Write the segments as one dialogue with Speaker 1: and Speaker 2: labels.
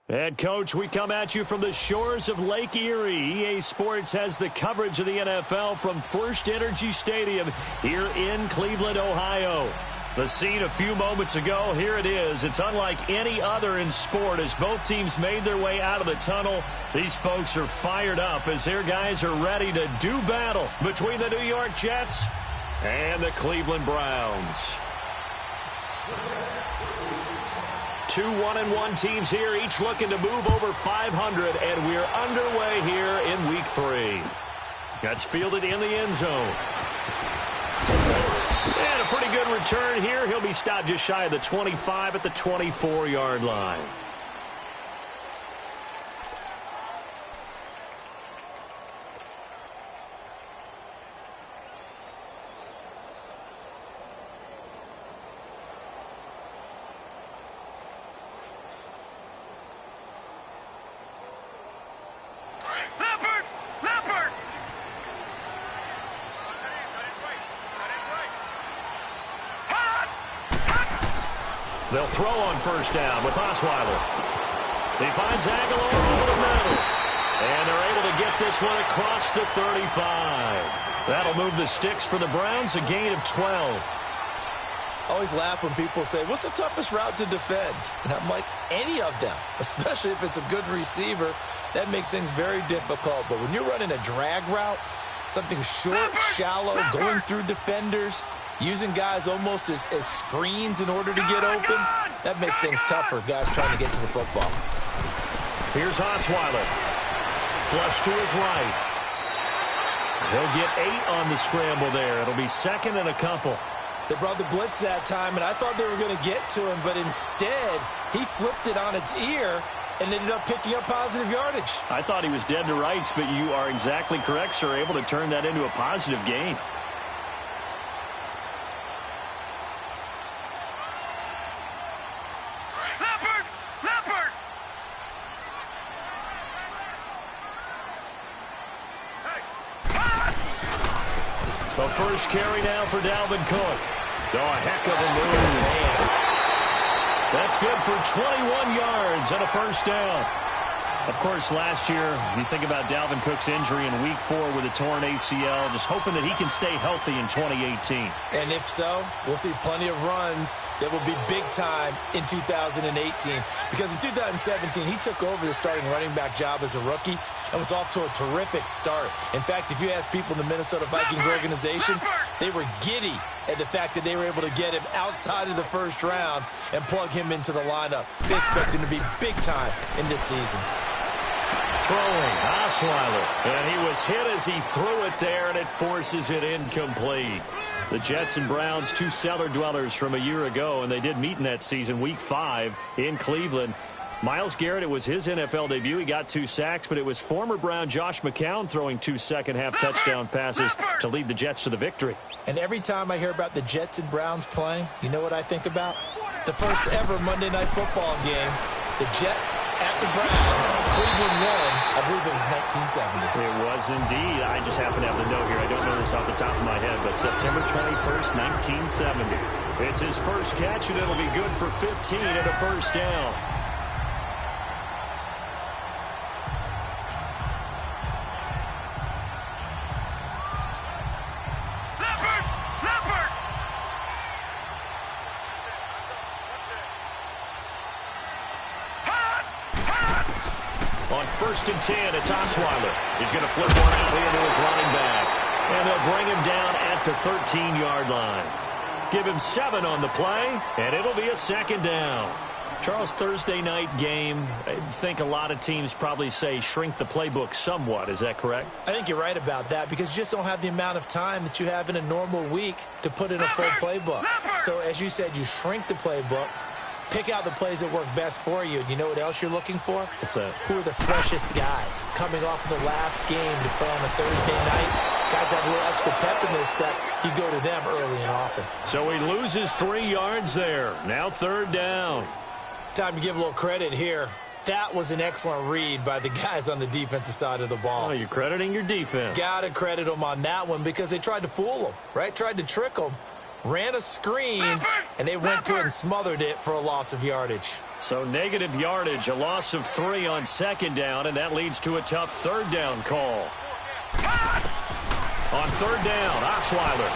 Speaker 1: And, Coach, we come at you from the shores of Lake Erie. EA Sports has the coverage of the NFL from First Energy Stadium here in Cleveland, Ohio. The scene a few moments ago, here it is. It's unlike any other in sport as both teams made their way out of the tunnel. These folks are fired up as their guys are ready to do battle between the New York Jets and the Cleveland Browns. Two 1-1 teams here, each looking to move over 500, and we're underway here in Week 3. That's fielded in the end zone. And a pretty good return here. He'll be stopped just shy of the 25 at the 24-yard line. They'll throw on first down with Osweiler. He finds Aguilar over the middle. And they're able to get this one across the 35. That'll move the sticks for the Browns, a gain of 12.
Speaker 2: I always laugh when people say, what's the toughest route to defend? And I'm like, any of them, especially if it's a good receiver. That makes things very difficult. But when you're running a drag route, something short, shallow, going through defenders, using guys almost as screens in order to get open, that makes things tougher, guys trying to get to the football.
Speaker 1: Here's Osweiler. Flush to his right. He'll get 8 on the scramble there. It'll be second and a couple.
Speaker 2: They brought the blitz that time, and I thought they were going to get to him, but instead, he flipped it on its ear and ended up picking up positive yardage.
Speaker 1: I thought he was dead to rights, but you are exactly correct, sir. Able to turn that into a positive gain. The first carry now for Dalvin Cook. Oh, a heck of a move. Man. That's good for 21 yards and a first down. Of course, last year, you think about Dalvin Cook's injury in Week 4 with a torn ACL, just hoping that he can stay healthy in 2018.
Speaker 2: And if so, we'll see plenty of runs that will be big time in 2018. Because in 2017, he took over the starting running back job as a rookie and was off to a terrific start. In fact, if you ask people in the Minnesota Vikings organization, they were giddy at the fact that they were able to get him outside of the first round and plug him into the lineup. They expect him to be big time in this season.
Speaker 1: Throwing, Osweiler, and he was hit as he threw it there, and it forces it incomplete. The Jets and Browns, two cellar dwellers from a year ago, and they did meet in that season, Week 5 in Cleveland. Myles Garrett, it was his NFL debut. He got 2 sacks, but it was former Brown Josh McCown throwing 2 second-half touchdown passes to lead the Jets to the victory.
Speaker 2: And every time I hear about the Jets and Browns playing, you know what I think about? The first ever Monday Night Football game. The Jets at the Browns. Cleveland won. I believe it was 1970.
Speaker 1: It was indeed. I just happen to have the note here. I don't know this off the top of my head, but September 21st, 1970. It's his first catch, and it'll be good for 15 and a first down. On 1st and 10, it's Osweiler. He's going to flip one out here to his running back. And they'll bring him down at the 13-yard line. Give him 7 on the play, and it'll be a second down. Charles, Thursday night game, I think a lot of teams probably say shrink the playbook somewhat. Is that correct?
Speaker 2: I think you're right about that because you just don't have the amount of time that you have in a normal week to put in a full playbook. So, as you said, you shrink the playbook. Pick out the plays that work best for you. You know what else you're looking for?
Speaker 1: What's that?
Speaker 2: Who are the freshest guys coming off of the last game to play on a Thursday night? Guys have a little extra pep in their step. You go to them early and often.
Speaker 1: So he loses 3 yards there. Now 3rd down.
Speaker 2: Time to give a little credit here. That was an excellent read by the guys on the defensive side of the ball.
Speaker 1: Oh, you're crediting your defense.
Speaker 2: Got to credit them on that one because they tried to fool them, right? Tried to trick them. Ran a screen, and they went to it and smothered it for a loss of yardage.
Speaker 1: So negative yardage, a loss of 3 on second down, and that leads to a tough third down call. On third down, Osweiler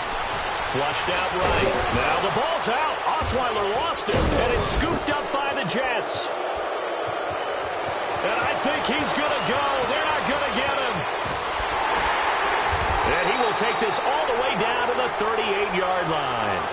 Speaker 1: flushed out right. Now the ball's out. Osweiler lost it, and it's scooped up by the Jets. And I think he's going to go. They're not going to get him. And he will take this all the way down to the 38-yard line.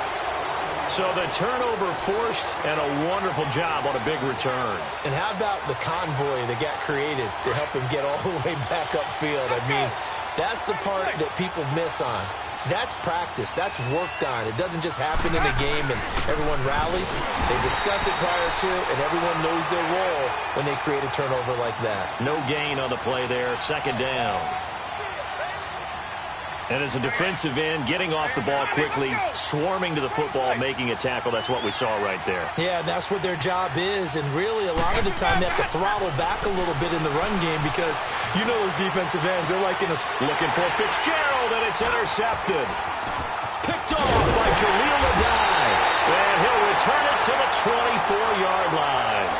Speaker 1: So the turnover forced, and a wonderful job on a big return.
Speaker 2: And how about the convoy that got created to help him get all the way back upfield? I mean, that's the part that people miss on. That's practice. That's worked on. It doesn't just happen in a game and everyone rallies. They discuss it prior to, and everyone knows their role when they create a turnover like that.
Speaker 1: No gain on the play there, second down. And as a defensive end, getting off the ball quickly, swarming to the football, making a tackle, that's what we saw right there.
Speaker 2: Yeah, that's what their job is, and really a lot of the time they have to throttle back a little bit in the run game because you know those defensive ends, they're like in a...
Speaker 1: Looking for Fitzgerald, and it's intercepted. Picked off by Jaleel Adai, and he'll return it to the 24-yard line.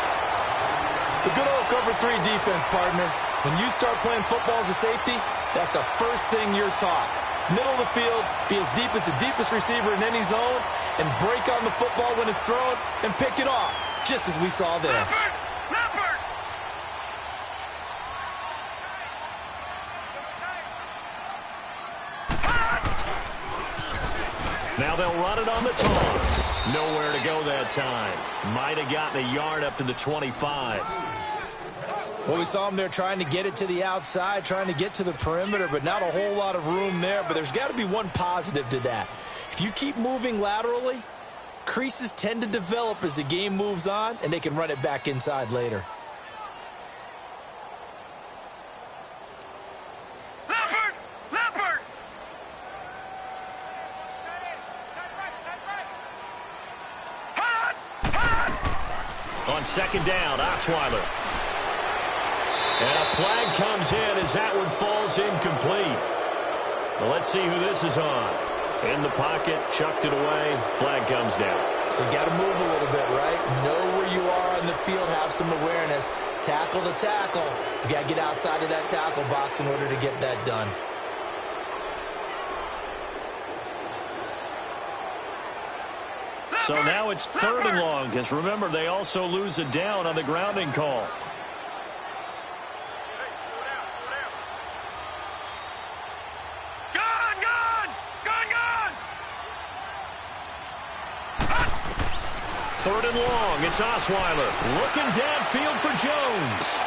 Speaker 2: The good old cover 3 defense, partner. When you start playing football as a safety, that's the first thing you're taught. Middle of the field, be as deep as the deepest receiver in any zone, and break on the football when it's thrown and pick it off, just as we saw there.
Speaker 1: Now they'll run it on the toss. Nowhere to go that time. Might have gotten a yard up to the 25.
Speaker 2: Well, we saw him there trying to get it to the outside, trying to get to the perimeter, but not a whole lot of room there. But there's got to be one positive to that. If you keep moving laterally, creases tend to develop as the game moves on, and they can run it back inside later.
Speaker 1: On second down, Osweiler. And a flag comes in as that one falls incomplete. Well, let's see who this is on. In the pocket, chucked it away, flag comes down.
Speaker 2: So you got to move a little bit, right? Know where you are on the field, have some awareness. Tackle to tackle. You got to get outside of that tackle box in order to get that done.
Speaker 1: So now it's third and long, because remember, they also lose a down on the grounding call. Third and long, it's Osweiler looking downfield for Jones.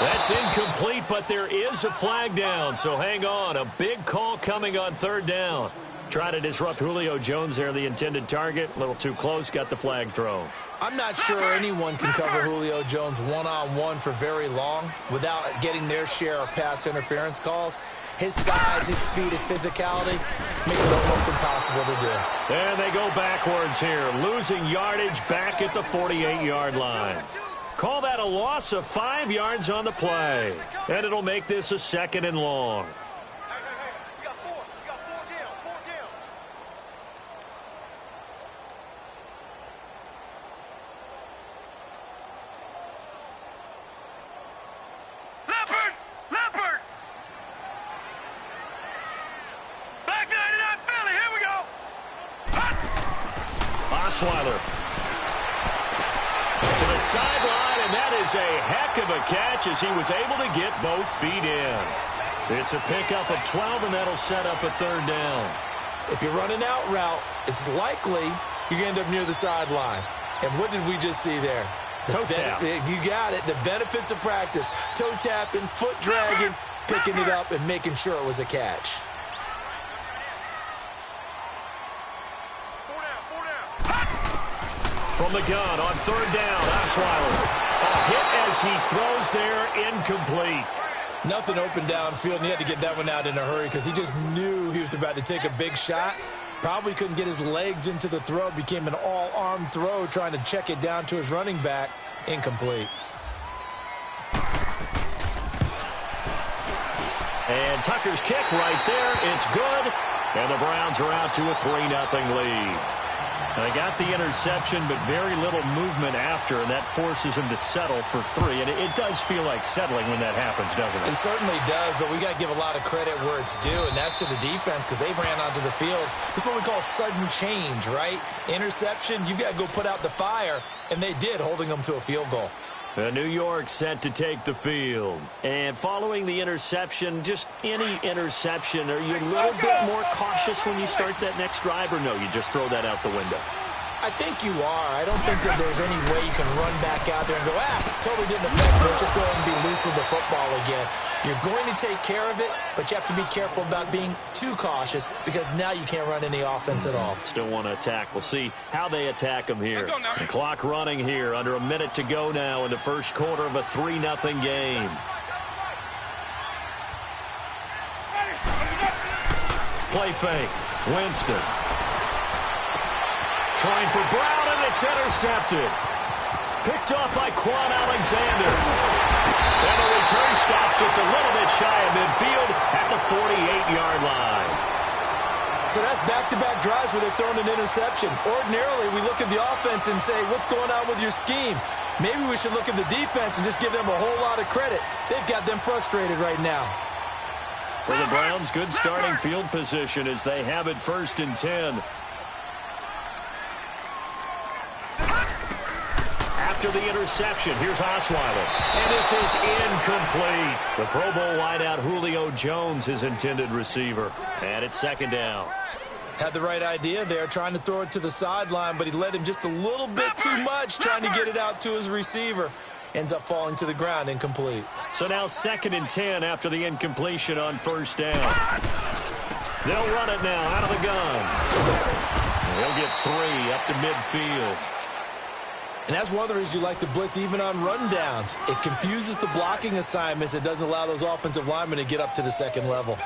Speaker 1: That's incomplete, but there is a flag down, so hang on. A big call coming on third down. Try to disrupt Julio Jones there, the intended target. A little too close, got the flag thrown.
Speaker 2: I'm not sure anyone can cover Julio Jones one-on-one for very long without getting their share of pass interference calls. His size, his speed, his physicality makes it almost impossible to do.
Speaker 1: And they go backwards here, losing yardage back at the 48-yard line. Call that a loss of 5 yards on the play. And it'll make this a second and long. Osweiler to the sideline, and that is a heck of a catch as he was able to get both feet in. It's a pickup of 12, and that'll set up a third down.
Speaker 2: If you're running out route, it's likely you're going to end up near the sideline. And what did we just see there?
Speaker 1: Toe tap.
Speaker 2: You got it. The benefits of practice. Toe tapping, foot dragging, picking it up, and making sure it was a catch.
Speaker 1: From the gun on third down, Osweiler. A hit as he throws there, incomplete.
Speaker 2: Nothing open downfield, and he had to get that one out in a hurry because he just knew he was about to take a big shot. Probably couldn't get his legs into the throw. Became an all-arm throw, trying to check it down to his running back. Incomplete.
Speaker 1: And Tucker's kick right there. It's good. And the Browns are out to a 3-0 lead. They got the interception, but very little movement after, and that forces him to settle for 3. And it does feel like settling when that happens, doesn't it?
Speaker 2: It certainly does, but we got to give a lot of credit where it's due, and that's to the defense because they ran onto the field. This is what we call sudden change, right? Interception, you got to go put out the fire, and they did, holding them to a field goal.
Speaker 1: New York set to take the field. And following the interception, just any interception, are you a little bit more cautious when you start that next drive, or no, you just throw that out the window?
Speaker 2: I think you are. I don't think that there's any way you can run back out there and go, totally didn't affect me. Let's just go ahead and be loose with the football again. You're going to take care of it, but you have to be careful about being too cautious because now you can't run any offense at all.
Speaker 1: Still want to attack. We'll see how they attack them here. The clock running here. Under a minute to go now in the first quarter of a 3-0 game. Play fake. Winston. Trying for Brown, and it's intercepted. Picked off by Quan Alexander. And the return stops just a little bit shy of midfield at the 48-yard line.
Speaker 2: So that's back-to-back drives where they've thrown an interception. Ordinarily, we look at the offense and say, what's going on with your scheme? Maybe we should look at the defense and just give them a whole lot of credit. They've got them frustrated right now.
Speaker 1: For the Browns, good starting field position as they have it 1st and 10. After the interception, here's Osweiler. And this is incomplete. The Pro Bowl wideout Julio Jones, his intended receiver. And it's 2nd down.
Speaker 2: Had the right idea there, trying to throw it to the sideline, but he led him just a little bit too much, trying to get it out to his receiver. Ends up falling to the ground, incomplete.
Speaker 1: So now 2nd and 10 after the incompletion on 1st down. They'll run it now out of the gun. And he'll get 3 up to midfield.
Speaker 2: And that's one of the reasons you like to blitz even on rundowns. It confuses the blocking assignments. It doesn't allow those offensive linemen to get up to the 2nd level.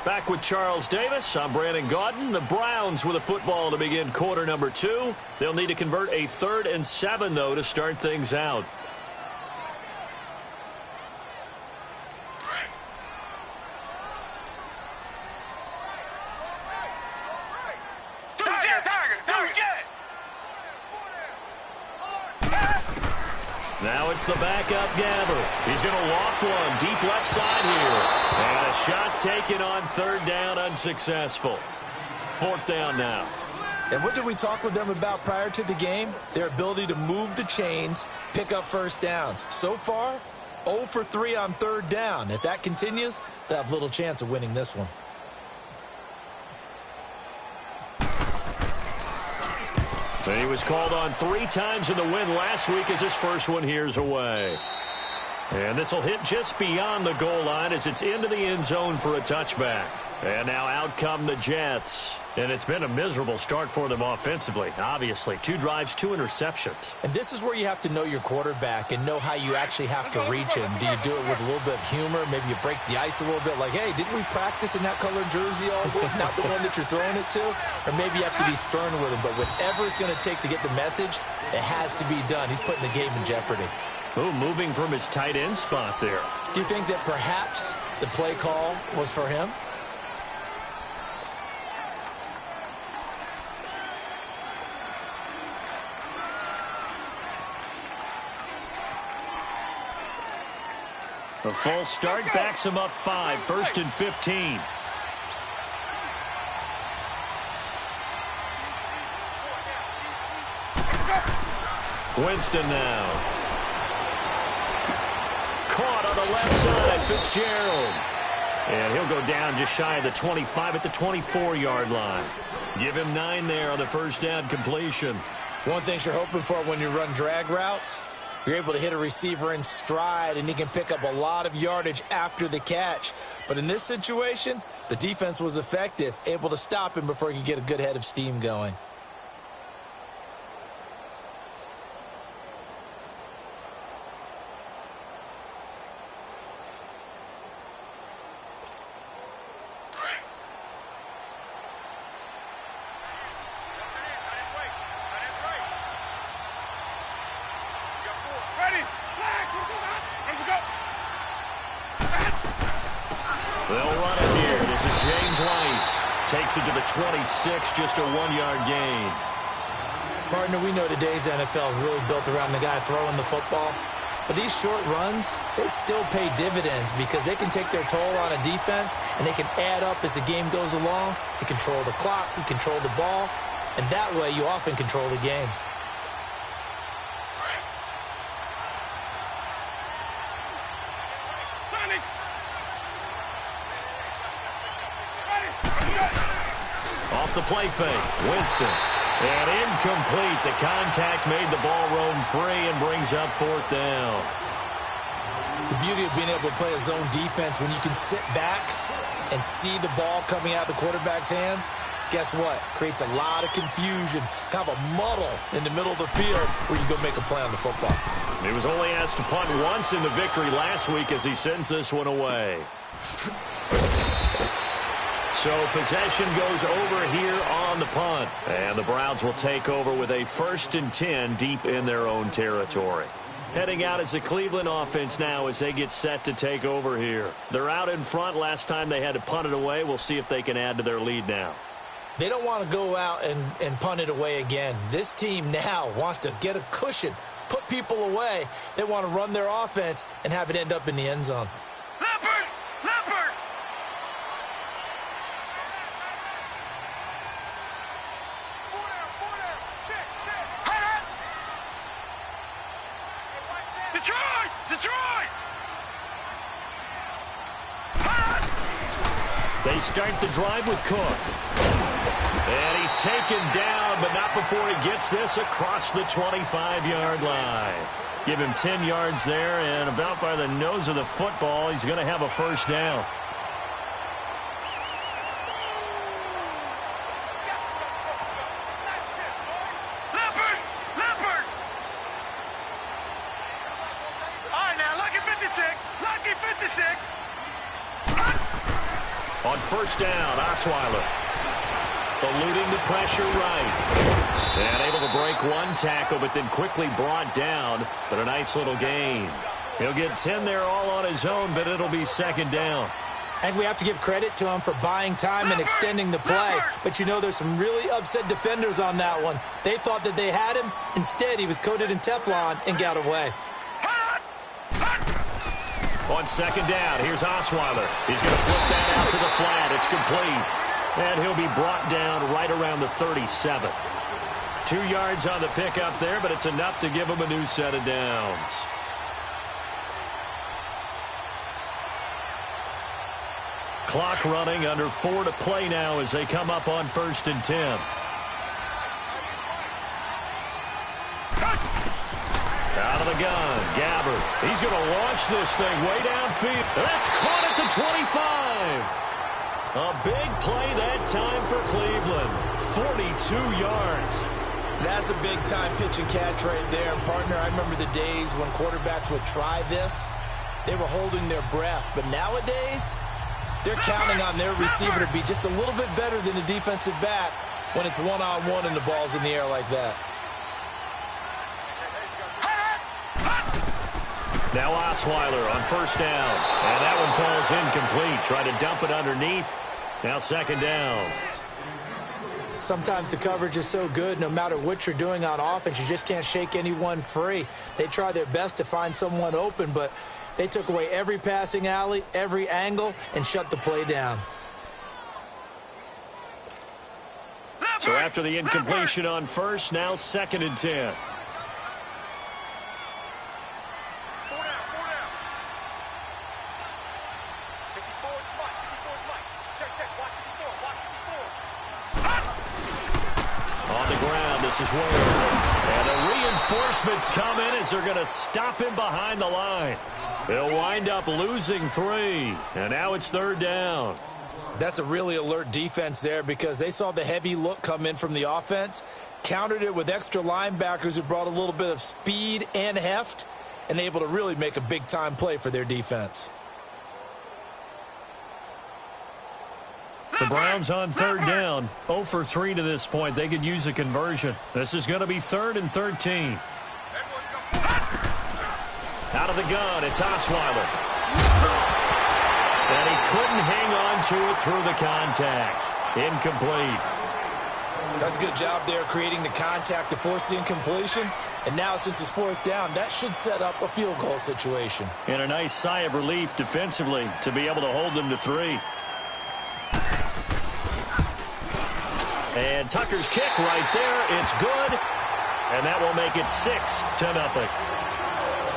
Speaker 1: Back with Charles Davis, I'm Brandon Gaudin. The Browns with a football to begin quarter number 2. They'll need to convert a 3rd and 7, though, to start things out. Now it's the backup Gabbert. He's going to loft one deep left side here. And a shot taken on 3rd down, unsuccessful. 4th down now.
Speaker 2: And what did we talk with them about prior to the game? Their ability to move the chains, pick up 1st downs. So far, 0 for 3 on 3rd down. If that continues, they'll have little chance of winning this one.
Speaker 1: He was called on 3 times in the win last week as his first one here's away. And this will hit just beyond the goal line as it's into the end zone for a touchback. And now out come the Jets. And it's been a miserable start for them offensively. Obviously, 2 drives, 2 interceptions.
Speaker 2: And this is where you have to know your quarterback and know how you actually have to reach him. Do you do it with a little bit of humor? Maybe you break the ice a little bit like, hey, didn't we practice in that colored jersey all week? Not the one that you're throwing it to? Or maybe you have to be stern with him. But whatever it's going to take to get the message, it has to be done. He's putting the game in jeopardy.
Speaker 1: Oh, moving from his tight end spot there.
Speaker 2: Do you think that perhaps the play call was for him?
Speaker 1: A full start backs him up 5, 1st and 15. Winston now. Caught on the left side, Fitzgerald. And he'll go down just shy of the 25 at the 24-yard line. Give him 9 there on the 1st down completion.
Speaker 2: One thing you're hoping for when you run drag routes, you're able to hit a receiver in stride, and he can pick up a lot of yardage after the catch. But in this situation, the defense was effective, able to stop him before he could get a good head of steam going.
Speaker 1: Finds White. Takes it to the 26, just a 1-yard gain.
Speaker 2: Partner, we know today's NFL is really built around the guy throwing the football. But these short runs, they still pay dividends because they can take their toll on a defense and they can add up as the game goes along. You control the clock, you control the ball, and that way you often control the game.
Speaker 1: Off the play fake, Winston. And incomplete. The contact made the ball roam free and brings up 4th down.
Speaker 2: The beauty of being able to play a zone defense when you can sit back and see the ball coming out of the quarterback's hands, guess what? Creates a lot of confusion, kind of a muddle in the middle of the field where you go make a play on the football.
Speaker 1: He was only asked to punt once in the victory last week as he sends this one away. So possession goes over here on the punt. And the Browns will take over with a 1st and 10 deep in their own territory. Heading out is the Cleveland offense now as they get set to take over here. They're out in front. Last time they had to punt it away. We'll see if they can add to their lead now.
Speaker 2: They don't want to go out and punt it away again. This team now wants to get a cushion, put people away. They want to run their offense and have it end up in the end zone.
Speaker 1: They start the drive with Cook. And he's taken down, but not before he gets this across the 25-yard line. Give him 10 yards there, and about by the nose of the football, he's going to have a 1st down. On 1st down, Osweiler. Eluding the pressure right. And able to break one tackle, but then quickly brought down. But a nice little gain. He'll get 10 there all on his own, but it'll be 2nd down.
Speaker 2: And we have to give credit to him for buying time and extending the play. But you know there's some really upset defenders on that one. They thought that they had him. Instead, he was coated in Teflon and got away.
Speaker 1: On 2nd down, here's Osweiler. He's going to flip that out to the flat. It's complete. And he'll be brought down right around the 37. 2 yards on the pickup there, but it's enough to give him a new set of downs. Clock running, under 4 to play now as they come up on 1st and 10. Out of the gun, Gabbard. He's going to launch this thing way downfield. That's caught at the 25. A big play that time for Cleveland. 42 yards.
Speaker 2: That's a big-time pitch and catch right there. And, partner, I remember the days when quarterbacks would try this. They were holding their breath. But nowadays, they're counting on their receiver to be just a little bit better than the defensive back when it's one-on-one and the ball's in the air like that.
Speaker 1: Now Osweiler on 1st down. And that one falls incomplete. Try to dump it underneath. Now 2nd down.
Speaker 2: Sometimes the coverage is so good, no matter what you're doing on offense, you just can't shake anyone free. They try their best to find someone open, but they took away every passing alley, every angle, and shut the play down.
Speaker 1: So after the incompletion on 1st, now 2nd and 10. This is Wade. And the reinforcements come in as they're going to stop him behind the line. They'll wind up losing 3. And now it's 3rd down.
Speaker 2: That's a really alert defense there because they saw the heavy look come in from the offense, countered it with extra linebackers who brought a little bit of speed and heft, and able to really make a big-time play for their defense.
Speaker 1: The Browns on 3rd down, 0 for 3 to this point. They could use a conversion. This is going to be 3rd and 13. Out of the gun, it's Osweiler. And he couldn't hang on to it through the contact. Incomplete.
Speaker 2: That's a good job there creating the contact to force the incompletion. And now since it's fourth down, that should set up a field goal situation.
Speaker 1: And a nice sigh of relief defensively to be able to hold them to 3. And Tucker's kick right there. It's good. And that will make it 6-0.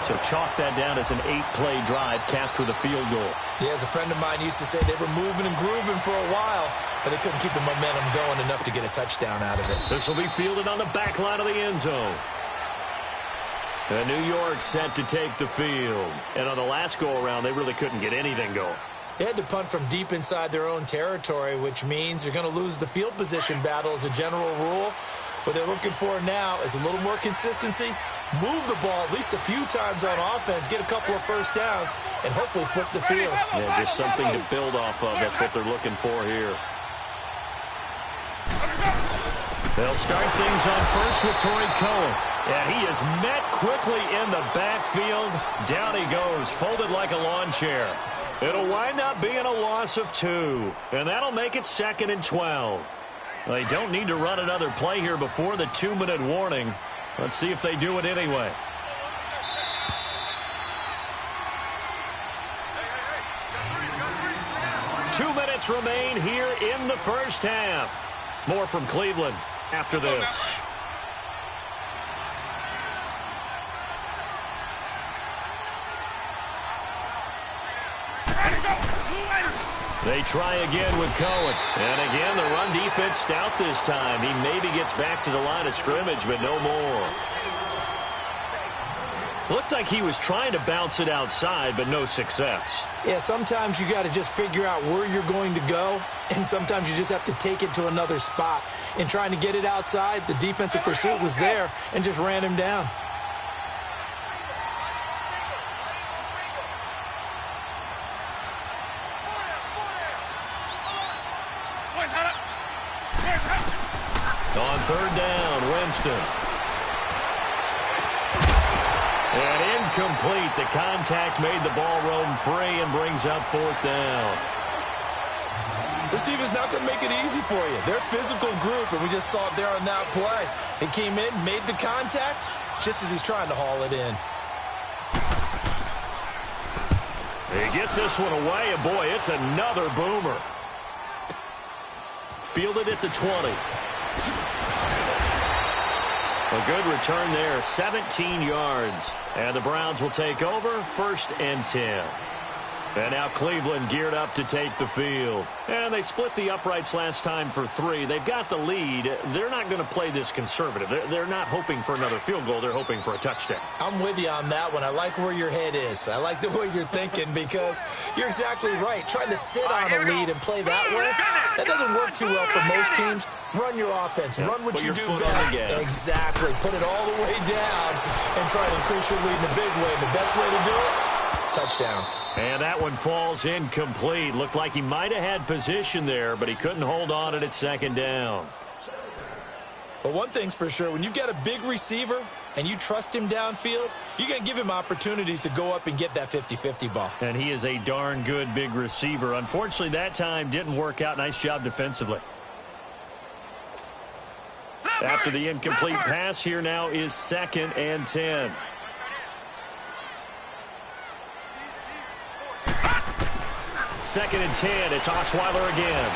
Speaker 1: So chalk that down as an 8-play drive, capture the field goal.
Speaker 2: Yeah, as a friend of mine used to say, they were moving and grooving for a while, but they couldn't keep the momentum going enough to get a touchdown out of it.
Speaker 1: This will be fielded on the back line of the end zone. And New York set to take the field. And on the last go-around, they really couldn't get anything going.
Speaker 2: They had to punt from deep inside their own territory, which means you're going to lose the field position battle as a general rule. What they're looking for now is a little more consistency, move the ball at least a few times on offense, get a couple of first downs, and hopefully flip the field.
Speaker 1: Yeah, just something to build off of. That's what they're looking for here. They'll start things on first with Torrey Cohen. And he is met quickly in the backfield. Down he goes, folded like a lawn chair. It'll wind up being a loss of 2. And that'll make it 2nd and 12. They don't need to run another play here before the 2-minute warning. Let's see if they do it anyway. Two minutes remain here in the first half. More from Cleveland after this. They try again with Cohen. And again, the run defense stout this time. He maybe gets back to the line of scrimmage, but no more. Looked like he was trying to bounce it outside, but no success.
Speaker 2: Yeah, sometimes you got to just figure out where you're going to go, and sometimes you just have to take it to another spot. In trying to get it outside, the defensive pursuit was there and just ran him down.
Speaker 1: On third down, Winston. And incomplete. The contact made the ball roam free and brings up fourth down.
Speaker 2: This team is not going to make it easy for you. They're a physical group, and we just saw it there on that play. He came in, made the contact, just as he's trying to haul it in.
Speaker 1: He gets this one away, and boy, it's another boomer. Fielded at the 20. A good return there, 17 yards. And the Browns will take over, 1st and 10. And now Cleveland geared up to take the field. And they split the uprights last time for 3. They've got the lead. They're not going to play this conservative. They're not hoping for another field goal. They're hoping for a touchdown.
Speaker 2: I'm with you on that one. I like where your head is. I like the way you're thinking because you're exactly right. Trying to sit on a lead and play that way, that doesn't work too well for most teams. Run your offense. Run what you do best. Exactly. Put it all the way down and try to increase your lead in a big way. And the best way to do it, touchdowns.
Speaker 1: And that one falls incomplete. Looked like he might have had position there, but he couldn't hold on it at 2nd down.
Speaker 2: But one thing's for sure, when you've got a big receiver and you trust him downfield, you're going to give him opportunities to go up and get that 50-50 ball.
Speaker 1: And he is a darn good big receiver. Unfortunately, that time didn't work out. Nice job defensively. After the incomplete pass, here now is 2nd and 10. Second and 10. It's Osweiler again.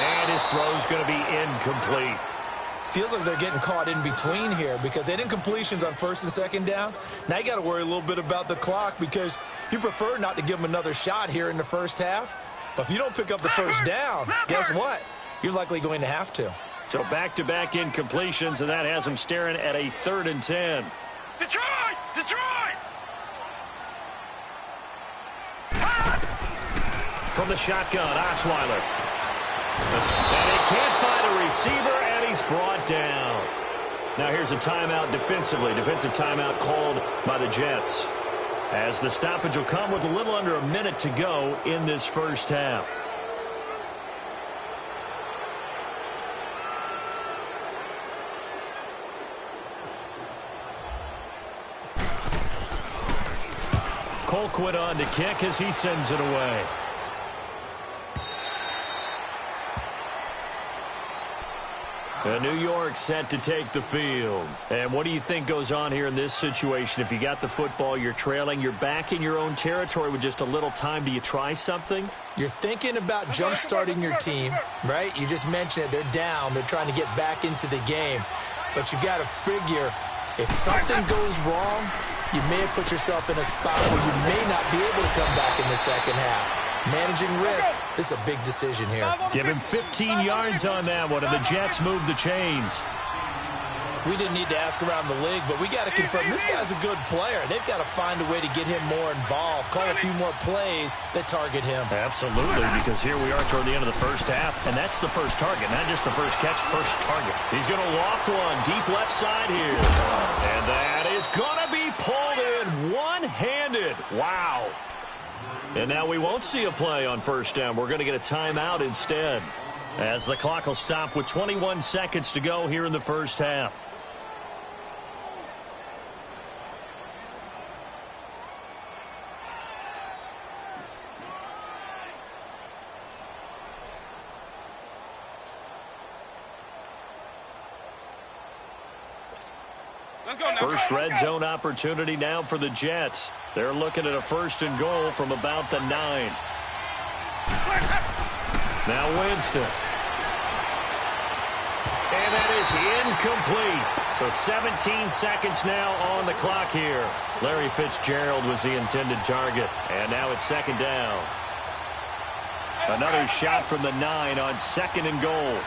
Speaker 1: And his throw's going to be incomplete.
Speaker 2: Feels like they're getting caught in between here because they had incompletions on 1st and 2nd down. Now you got to worry a little bit about the clock because you prefer not to give them another shot here in the first half. But if you don't pick up the first down, guess what? You're likely going to have to.
Speaker 1: So back-to-back incompletions, and that has them staring at a 3rd and 10.
Speaker 3: Detroit! Detroit!
Speaker 1: From the shotgun, Osweiler. And he can't find a receiver, and he's brought down. Now here's a timeout defensively. Defensive timeout called by the Jets. As the stoppage will come with a little under a minute to go in this first half. Colquitt on to kick as he sends it away. New York set to take the field. And what do you think goes on here in this situation? If you got the football, you're trailing, you're back in your own territory with just a little time. Do you try something?
Speaker 2: You're thinking about jump-starting your team, right? You just mentioned it. They're down. They're trying to get back into the game. But you've got to figure if something goes wrong, you may have put yourself in a spot where you may not be able to come back in the second half. Managing risk, this is a big decision here.
Speaker 1: Give him 15 yards on that one, and the Jets move the chains.
Speaker 2: We didn't need to ask around the league, but we got to confirm this guy's a good player. They've got to find a way to get him more involved, call a few more plays that target him.
Speaker 1: Absolutely, because here we are toward the end of the first half, and that's the first target, not just the first catch, first target. He's going to loft one deep left side here, and that is going to be pulled in one-handed. Wow. And now we won't see a play on first down. We're going to get a timeout instead, as the clock will stop with 21 seconds to go here in the first half. First red zone opportunity now for the Jets. They're looking at a first and goal from about the 9. Now Winston. And that is incomplete. So 17 seconds now on the clock here. Larry Fitzgerald was the intended target. And now it's second down. Another shot from the 9 on second and goal.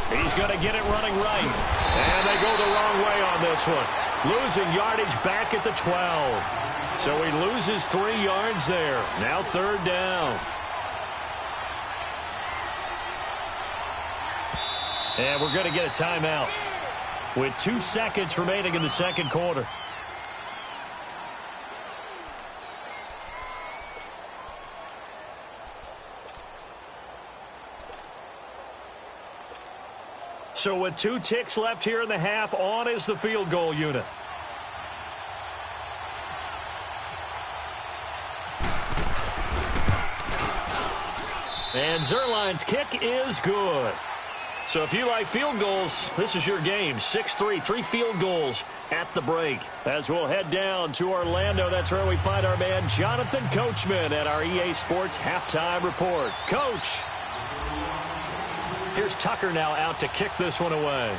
Speaker 1: He's going to get it running right. And they go the wrong way on this one. Losing yardage back at the 12. So he loses 3 yards there. Now third down. And we're going to get a timeout with 2 seconds remaining in the second quarter. So with 2 ticks left here in the half, on is the field goal unit. And Zerline's kick is good. So if you like field goals, this is your game. 6-3, 3 field goals at the break. As we'll head down to Orlando, that's where we find our man Jonathan Coachman at our EA Sports Halftime Report. Coach. Here's Tucker now out to kick this one away.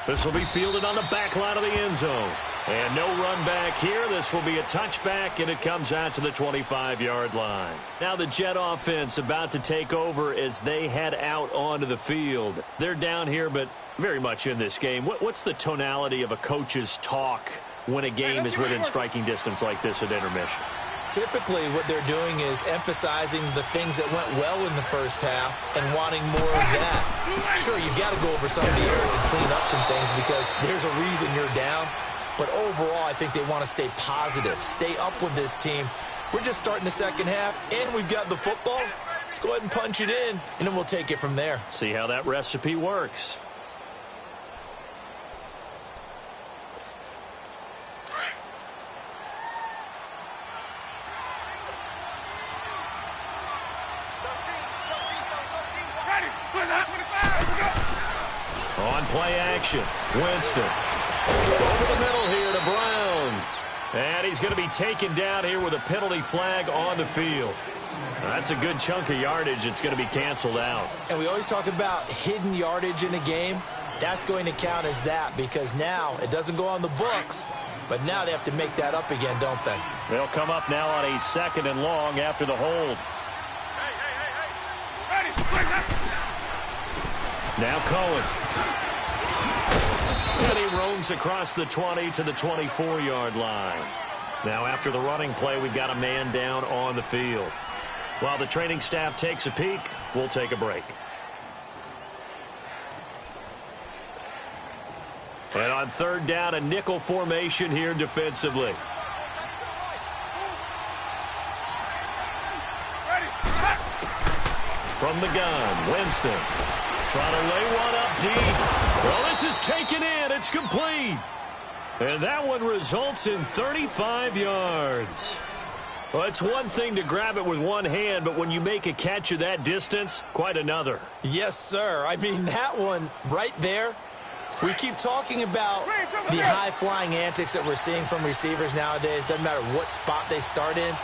Speaker 1: This will be fielded on the back line of the end zone. And no run back here. This will be a touchback, and it comes out to the 25-yard line. Now the Jet offense about to take over as they head out onto the field. They're down here, but very much in this game. What's the tonality of a coach's talk when a game is within striking distance like this at intermission?
Speaker 2: Typically, what they're doing is emphasizing the things that went well in the first half and wanting more of that. Sure, you've got to go over some of the errors and clean up some things because there's a reason you're down. But overall, I think they want to stay positive, stay up with this team. We're just starting the second half, and we've got the football. Let's go ahead and punch it in, and then we'll take it from there.
Speaker 1: See how that recipe works. On play action, Winston. Over the middle here to Brown. And he's going to be taken down here with a penalty flag on the field. That's a good chunk of yardage. It's going to be canceled out.
Speaker 2: And we always talk about hidden yardage in a game. That's going to count as that because now it doesn't go on the books, but now they have to make that up again, don't they?
Speaker 1: They'll come up now on a second and long after the hold. Now Cohen. And he roams across the 20 to the 24-yard line. Now after the running play, we've got a man down on the field. While the training staff takes a peek, we'll take a break. And on third down, a nickel formation here defensively. From the gun, Winston. Trying to lay one up deep. Well, this is taken in. It's complete. And that one results in 35 yards. Well, it's one thing to grab it with one hand, but when you make a catch of that distance, quite another.
Speaker 2: Yes, sir. I mean, that one right there, we keep talking about the high-flying antics that we're seeing from receivers nowadays. Doesn't matter what spot they start in.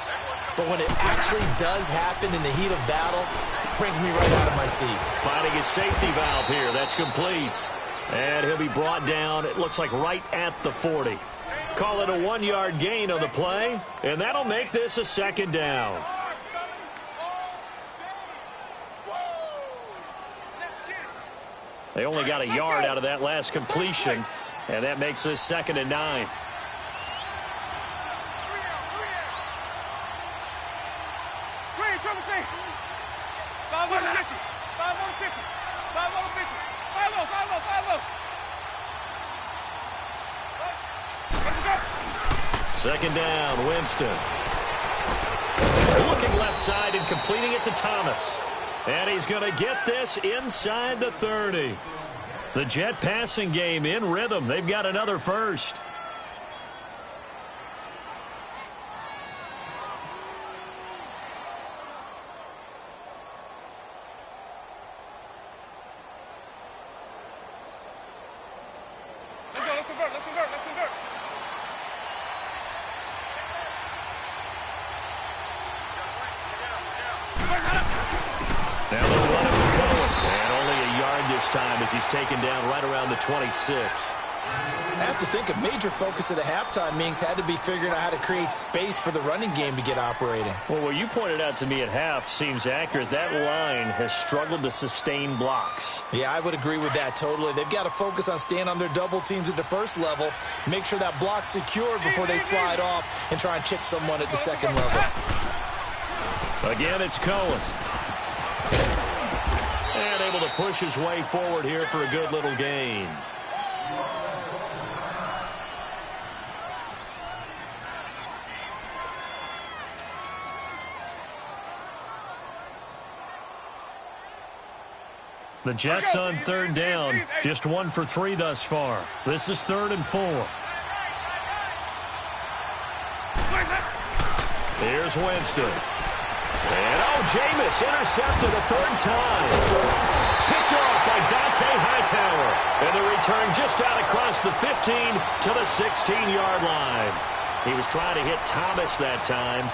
Speaker 2: But when it actually does happen in the heat of battle, it brings me right out of my seat.
Speaker 1: Finding his safety valve here. That's complete. And he'll be brought down, it looks like right at the 40. Call it a 1-yard gain on the play, and that'll make this a second down. They only got a yard out of that last completion, and that makes this 2nd and 9. Second down, Winston. Looking left side and completing it to Thomas. And he's going to get this inside the 30. The Jet passing game in rhythm. They've got another first. Time as he's taken down right around the 26.
Speaker 2: I have to think a major focus of the halftime meetings had to be figuring out how to create space for the running game to get operating.
Speaker 1: Well, what you pointed out to me at half seems accurate. That line has struggled to sustain blocks.
Speaker 2: Yeah, I would agree with that totally. They've got to focus on staying on their double teams at the first level, make sure that block's secured before they slide off and try and chip someone at the second level.
Speaker 1: Again, it's Cohen. And able to push his way forward here for a good little gain. The Jets on 3rd down, just 1 for 3 thus far. This is 3rd and 4. Here's Winston. And, Jameis intercepted a 3rd time. Picked off by Dante Hightower. And the return just out across the 15 to the 16-yard line. He was trying to hit Thomas that time.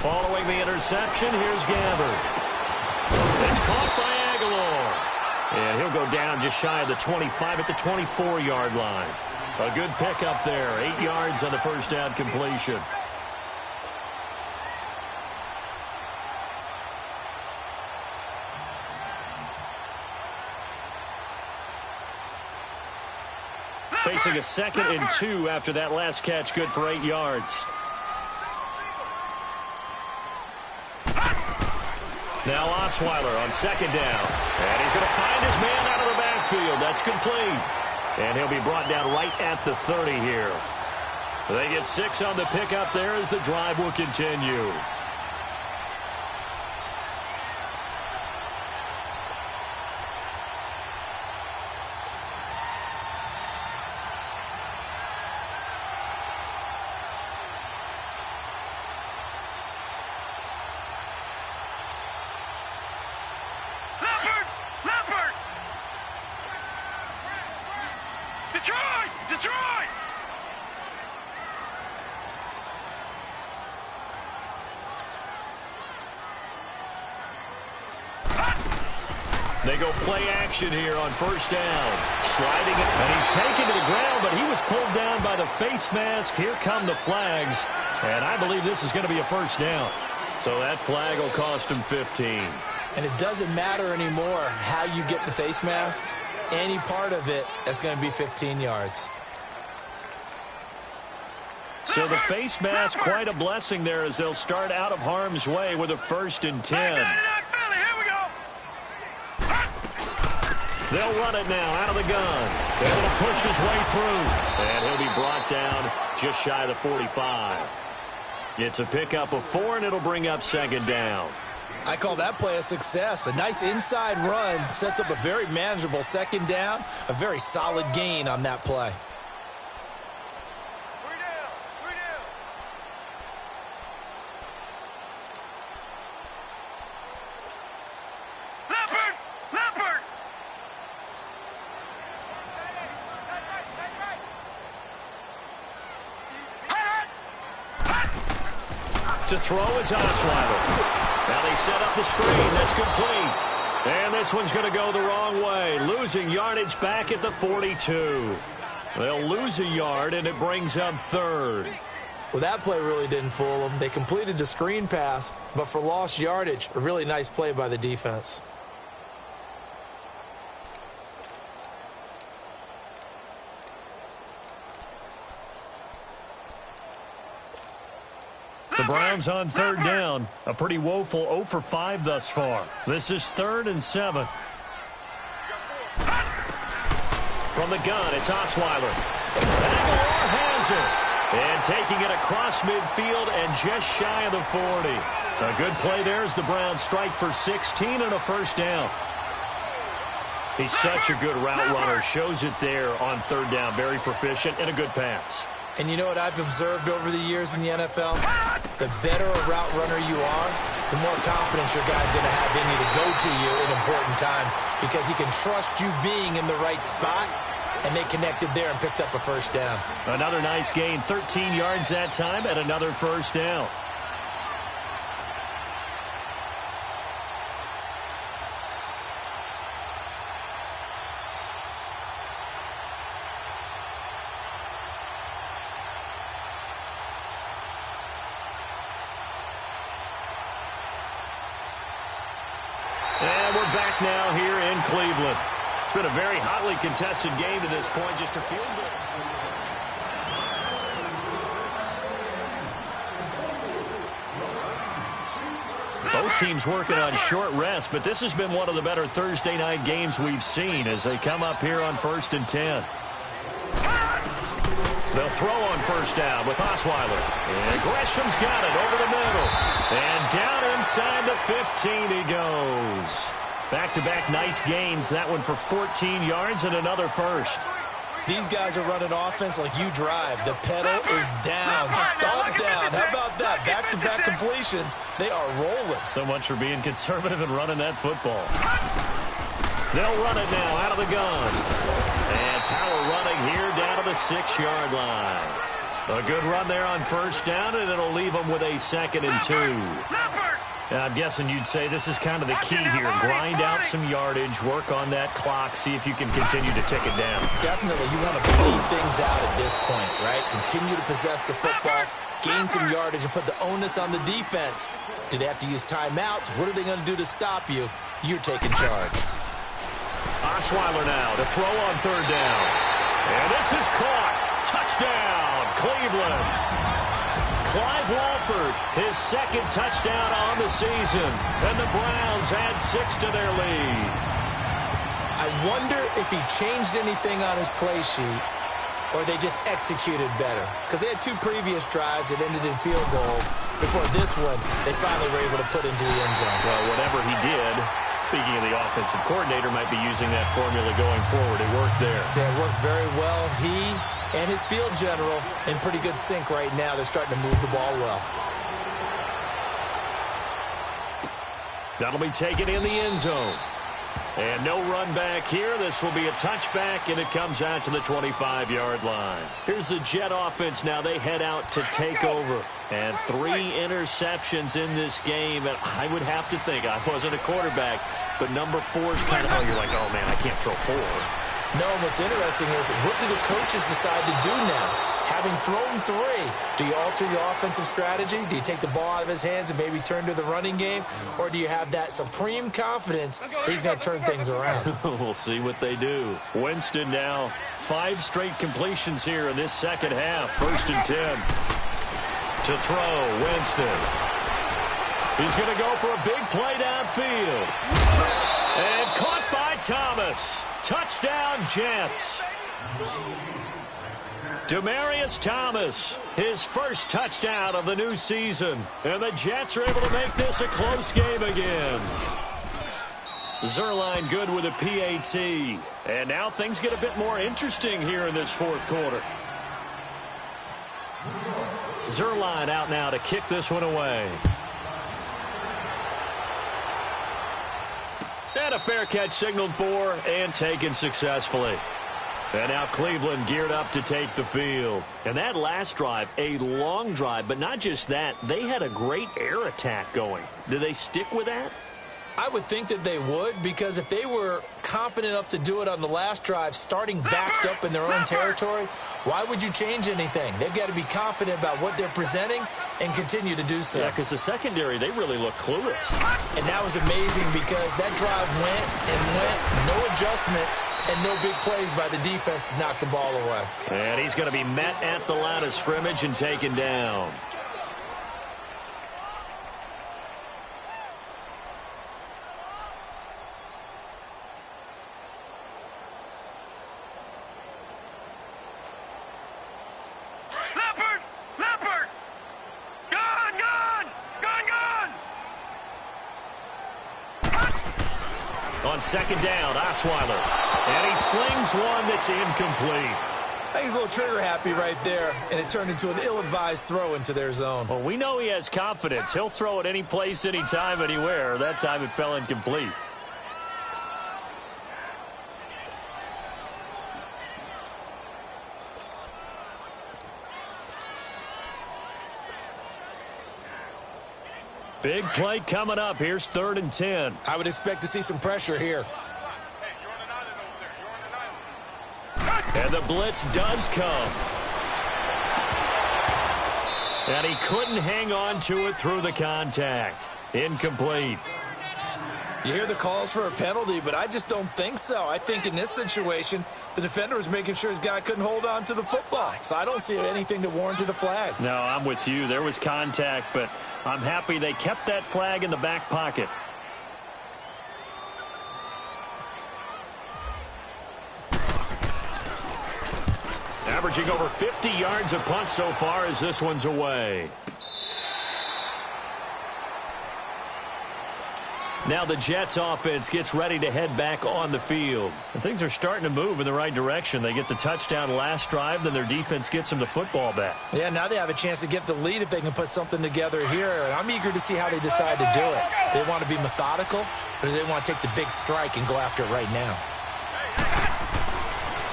Speaker 1: Following the interception, here's Gabbard. It's caught by Aguilar. And he'll go down just shy of the 25 at the 24-yard line. A good pickup there. 8 yards on the first down completion. Facing a 2nd and 2 after that last catch, good for 8 yards. Now Osweiler on 2nd down. And he's going to find his man out of the backfield. That's complete. And he'll be brought down right at the 30 here. They get 6 on the pickup there as the drive will continue.
Speaker 3: Detroit!
Speaker 1: They go play action here on 1st down. Sliding it, and he's taken to the ground, but he was pulled down by the face mask. Here come the flags, and I believe this is going to be a 1st down. So that flag will cost him 15.
Speaker 2: And it doesn't matter anymore how you get the face mask. any part of it, that's going to be 15 yards.
Speaker 1: So the face mask, quite a blessing there as they'll start out of harm's way with a 1st and 10. They'll run it now out of the gun. Able to push his way through. And he'll be brought down just shy of the 45. It's a pickup of 4, and it'll bring up 2nd down.
Speaker 2: I call that play a success. A nice inside run sets up a very manageable 2nd down. A very solid gain on that play.
Speaker 1: To throw is Osweiler. Now they set up the screen. That's complete. And this one's going to go the wrong way. Losing yardage back at the 42. They'll lose a yard, and it brings up 3rd.
Speaker 2: Well, that play really didn't fool them. They completed the screen pass, but for lost yardage, a really nice play by the defense.
Speaker 1: The Browns on 3rd down. A pretty woeful 0 for 5 thus far. This is 3rd and 7. From the gun, it's Osweiler. Aguilar has it. And taking it across midfield and just shy of the 40. A good play there as the Browns strike for 16 and a 1st down. He's such a good route runner. Shows it there on 3rd down. Very proficient and a good pass.
Speaker 2: And you know what I've observed over the years in the NFL? The better a route runner you are, the more confidence your guy's going to have in you to go to you in important times because he can trust you being in the right spot, and they connected there and picked up a 1st down.
Speaker 1: Another nice gain, 13 yards that time, and another 1st down. And we're back now here in Cleveland. It's been a very hotly contested game to this point, just a field goal. Both teams working on short rest, but this has been one of the better Thursday night games we've seen as they come up here on 1st and 10. They'll throw on 1st down with Osweiler. And Gresham's got it over the middle. And down inside the 15 he goes. Back-to-back nice gains. That one for 14 yards and another 1st.
Speaker 2: These guys are running offense like you drive. The pedal is down, stomped down. How about that? Back-to-back completions. They are rolling.
Speaker 1: So much for being conservative and running that football. They'll run it now out of the gun. And power running here down to the 6-yard line. A good run there on 1st down, and it'll leave them with a 2nd and 2. I'm guessing you'd say this is kind of the key here. Grind out some yardage, work on that clock, see if you can continue to tick it down.
Speaker 2: Definitely. You want to bleed things out at this point, right? Continue to possess the football, gain some yardage, and put the onus on the defense. Do they have to use timeouts? What are they going to do to stop you? You're taking charge.
Speaker 1: Osweiler now to throw on 3rd down. And this is caught. Touchdown, Cleveland. Clive Walford, his 2nd touchdown on the season. And the Browns add 6 to their lead.
Speaker 2: I wonder if he changed anything on his play sheet or they just executed better. Because they had 2 previous drives that ended in field goals. Before this one, they finally were able to put into the end zone.
Speaker 1: Well, whatever he did, speaking of the offensive coordinator, might be using that formula going forward. It worked there.
Speaker 2: Yeah, it worked very well. He and his field general in pretty good sync right now. They're starting to move the ball well.
Speaker 1: That'll be taken in the end zone. And no run back here. This will be a touchback, and it comes out to the 25-yard line. Here's the Jet offense now. They head out to take over. And 3 interceptions in this game. And I would have to think, I wasn't a quarterback, but number 4 is kind of, oh, you're like, oh, man, I can't throw 4.
Speaker 2: No, what's interesting is, what do the coaches decide to do now? Having thrown 3, do you alter your offensive strategy? Do you take the ball out of his hands and maybe turn to the running game? Or do you have that supreme confidence that he's going to turn things around?
Speaker 1: We'll see what they do. Winston now 5 straight completions here in this second half. 1st and 10. To throw, Winston. He's going to go for a big play downfield. And caught by Thomas. Touchdown, Jets. Demaryius Thomas, his first touchdown of the new season. And the Jets are able to make this a close game again. Zerline good with a PAT. And now things get a bit more interesting here in this 4th quarter. Zerline out now to kick this one away. And a fair catch signaled for and taken successfully. And now Cleveland geared up to take the field. And that last drive, a long drive, but not just that. They had a great air attack going. Do they stick with that?
Speaker 2: I would think that they would, because if they were competent enough to do it on the last drive, starting backed up in their own territory, why would you change anything? They've got to be confident about what they're presenting and continue to do so.
Speaker 1: Yeah, because the secondary, they really looked clueless.
Speaker 2: And that was amazing, because that drive went and went, no adjustments, and no big plays by the defense to knock the ball away.
Speaker 1: And he's going to be met at the line of scrimmage and taken down. On 2nd down, Osweiler. And he slings one that's incomplete.
Speaker 2: I think he's a little trigger happy right there, and it turned into an ill-advised throw into their zone.
Speaker 1: Well, we know he has confidence. He'll throw it any place, anytime, anywhere. That time it fell incomplete. Big play coming up. Here's 3rd and 10.
Speaker 2: I would expect to see some pressure here.
Speaker 1: And the blitz does come. And he couldn't hang on to it through the contact. Incomplete.
Speaker 2: You hear the calls for a penalty, but I just don't think so. I think in this situation, the defender was making sure his guy couldn't hold on to the football. So I don't see anything that warranted a flag.
Speaker 1: No, I'm with you. There was contact, but I'm happy they kept that flag in the back pocket. Averaging over 50 yards a punt so far as this one's away. Now the Jets offense gets ready to head back on the field. And things are starting to move in the right direction. They get the touchdown last drive, then their defense gets them the football back.
Speaker 2: Yeah, now they have a chance to get the lead if they can put something together here. And I'm eager to see how they decide to do it. Do they want to be methodical, or do they want to take the big strike and go after it right now?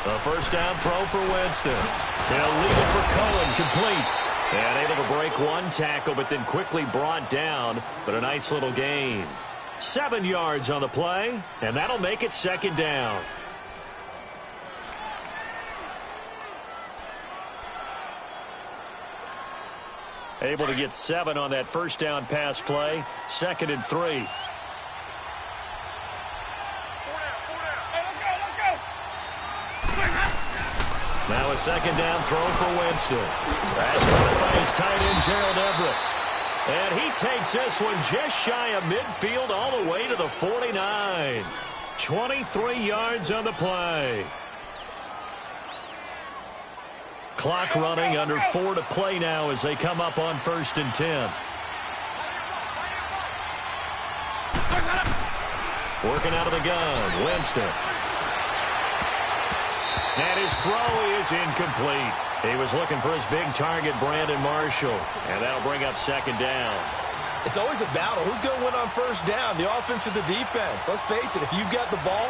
Speaker 1: A 1st down throw for Winston. He'll leave it for Cohen, complete. And able to break one tackle, but then quickly brought down. But a nice little gain. 7 yards on the play, and that'll make it 2nd down. Able to get 7 on that 1st down pass play. 2nd and 3. Now a 2nd down throw for Winston. That's caught by his tight end, Gerald Everett. And he takes this one just shy of midfield all the way to the 49. 23 yards on the play. Clock running, under 4 to play now as they come up on 1st and 10. Working out of the gun, Winston. And his throw is incomplete. He was looking for his big target, Brandon Marshall. And that'll bring up 2nd down.
Speaker 2: It's always a battle. Who's going to win on 1st down, the offense or the defense? Let's face it, if you've got the ball,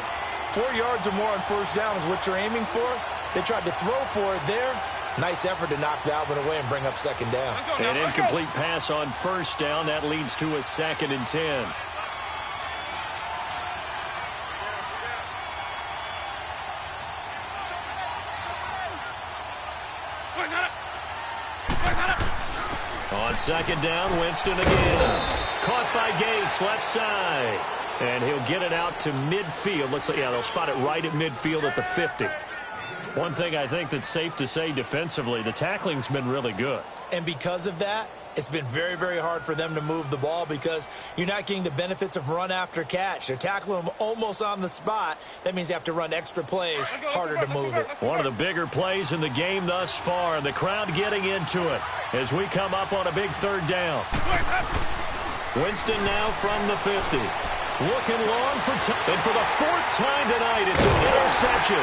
Speaker 2: 4 yards or more on 1st down is what you're aiming for. They tried to throw for it there. Nice effort to knock that one away and bring up 2nd down.
Speaker 1: An incomplete pass on 1st down. That leads to a 2nd and 10. second down, Winston again. Caught by Gates, left side. And he'll get it out to midfield. Looks like, yeah, they'll spot it right at midfield at the 50. One thing I think that's safe to say defensively, the tackling's been really good.
Speaker 2: And because of that, it's been very, very hard for them to move the ball because you're not getting the benefits of run after catch. They're tackling them almost on the spot. That means you have to run extra plays, harder to move it.
Speaker 1: One of the bigger plays in the game thus far, and the crowd getting into it as we come up on a big third down. Winston now from the 50. Looking long for time. And for the fourth time tonight, it's an interception.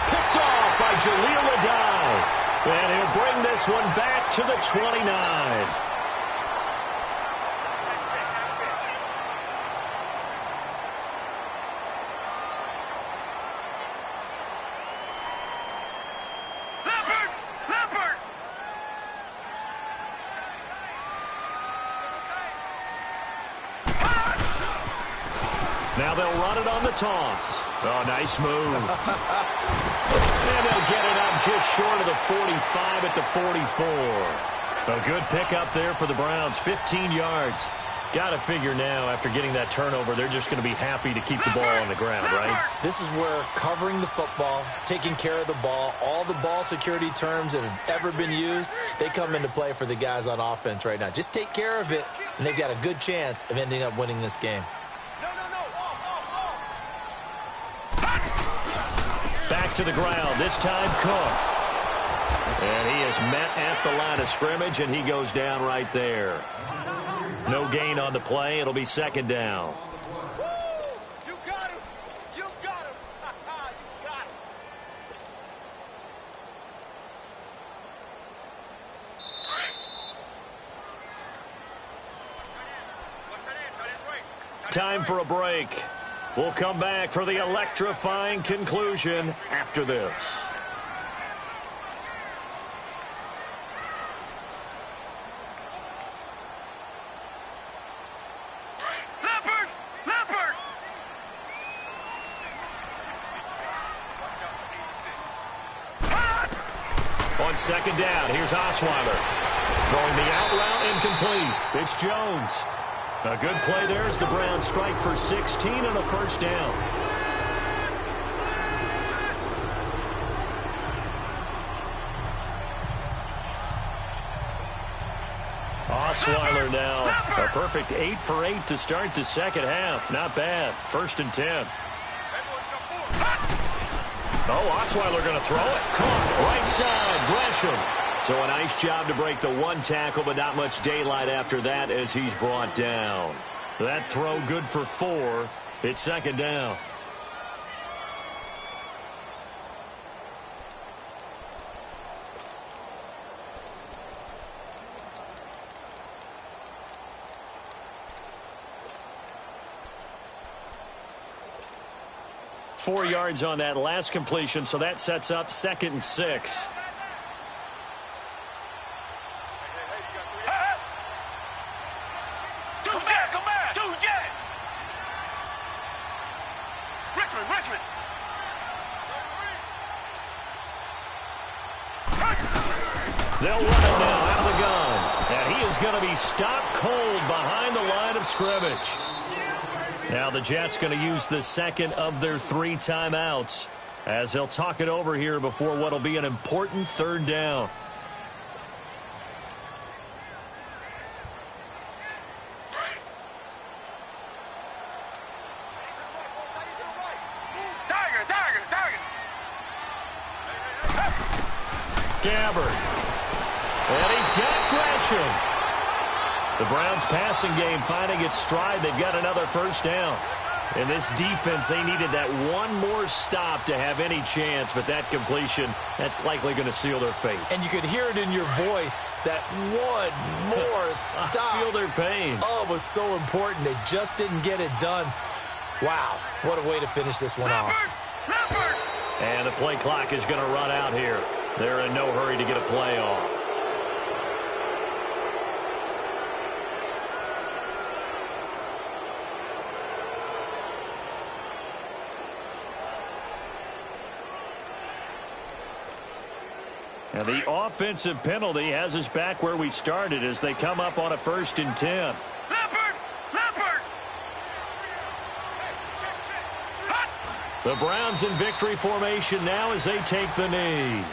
Speaker 1: Picked off by Jaleel Adai. And he'll bring this one back to the 29. Now they'll run it on the toss. Oh, nice move. And they'll get it up just short of the 45 at the 44. A good pickup there for the Browns, 15 yards. Got to figure now, after getting that turnover, they're just going to be happy to keep the ball on the ground, right?
Speaker 2: This is where covering the football, taking care of the ball, all the ball security terms that have ever been used, they come into play for the guys on offense right now. Just take care of it, and they've got a good chance of ending up winning this game.
Speaker 1: Back to the ground, this time Cook. And he is met at the line of scrimmage, and he goes down right there. No gain on the play. It'll be second down.
Speaker 3: You got him! You got him! You got him!
Speaker 1: Time for a break. We'll come back for the electrifying conclusion after this.
Speaker 3: Leopard!
Speaker 1: On second down, here's Osweiler. Throwing the out route incomplete. It's Jones. A good play there as the Browns strike for 16 and a first down. Osweiler now. A perfect 8 for 8 to start the second half. Not bad. First and 10. Oh, Osweiler going to throw it. Caught. Right side. Gresham. So a nice job to break the one tackle, but not much daylight after that as he's brought down. That throw good for 4. It's second down. Four yards on that last completion, so that sets up second and 6.
Speaker 3: Richmond!
Speaker 1: They'll run it now out of the gun. And he is going to be stopped cold behind the line of scrimmage. Now the Jets going to use the second of their 3 timeouts as they'll talk it over here before what will be an important third down. Gabbard. And he's got Gresham. The Browns passing game finding its stride. They've got another first down. In this defense, they needed that one more stop to have any chance, but that completion, that's likely going to seal their fate.
Speaker 2: And you could hear it in your voice, that one more stop.
Speaker 1: I feel their pain.
Speaker 2: Oh, it was so important. They just didn't get it done. Wow, what a way to finish this one off.
Speaker 1: And the play clock is going to run out here. They're in no hurry to get a play off. And the offensive penalty has us back where we started as they come up on a 1st and 10. The Browns in victory formation now as they take the knee.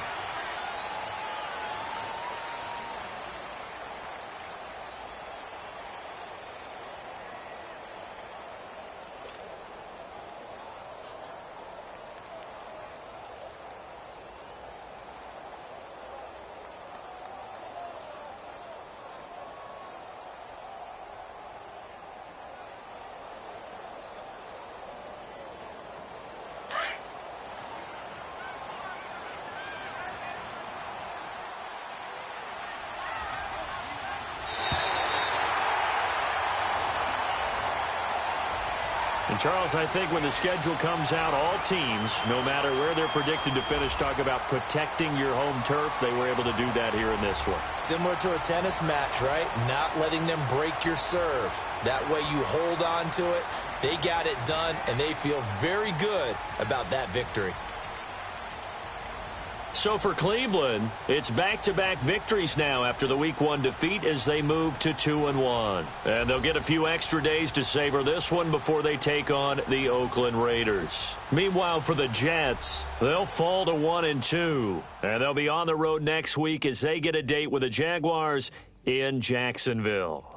Speaker 1: And Charles, I think when the schedule comes out, all teams, no matter where they're predicted to finish, talk about protecting your home turf. They were able to do that here in this one.
Speaker 2: Similar to a tennis match, right? Not letting them break your serve. That way you hold on to it. They got it done, and they feel very good about that victory.
Speaker 1: So for Cleveland, it's back-to-back victories now after the Week 1 defeat as they move to 2-1. And they'll get a few extra days to savor this one before they take on the Oakland Raiders. Meanwhile, for the Jets, they'll fall to 1-2. And they'll be on the road next week as they get a date with the Jaguars in Jacksonville.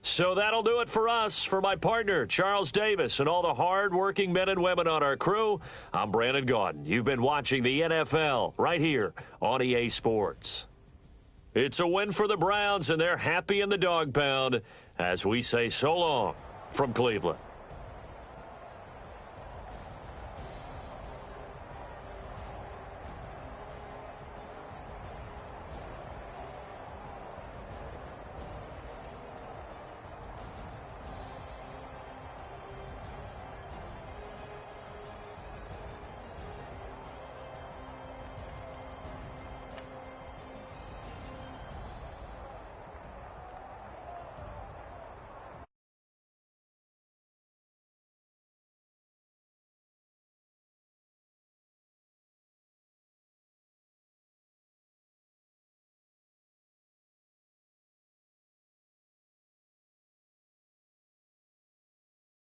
Speaker 1: So that'll do it for us. For my partner, Charles Davis, and all the hard-working men and women on our crew, I'm Brandon Gaudin. You've been watching the NFL right here on EA Sports. It's a win for the Browns, and they're happy in the dog pound as we say so long from Cleveland.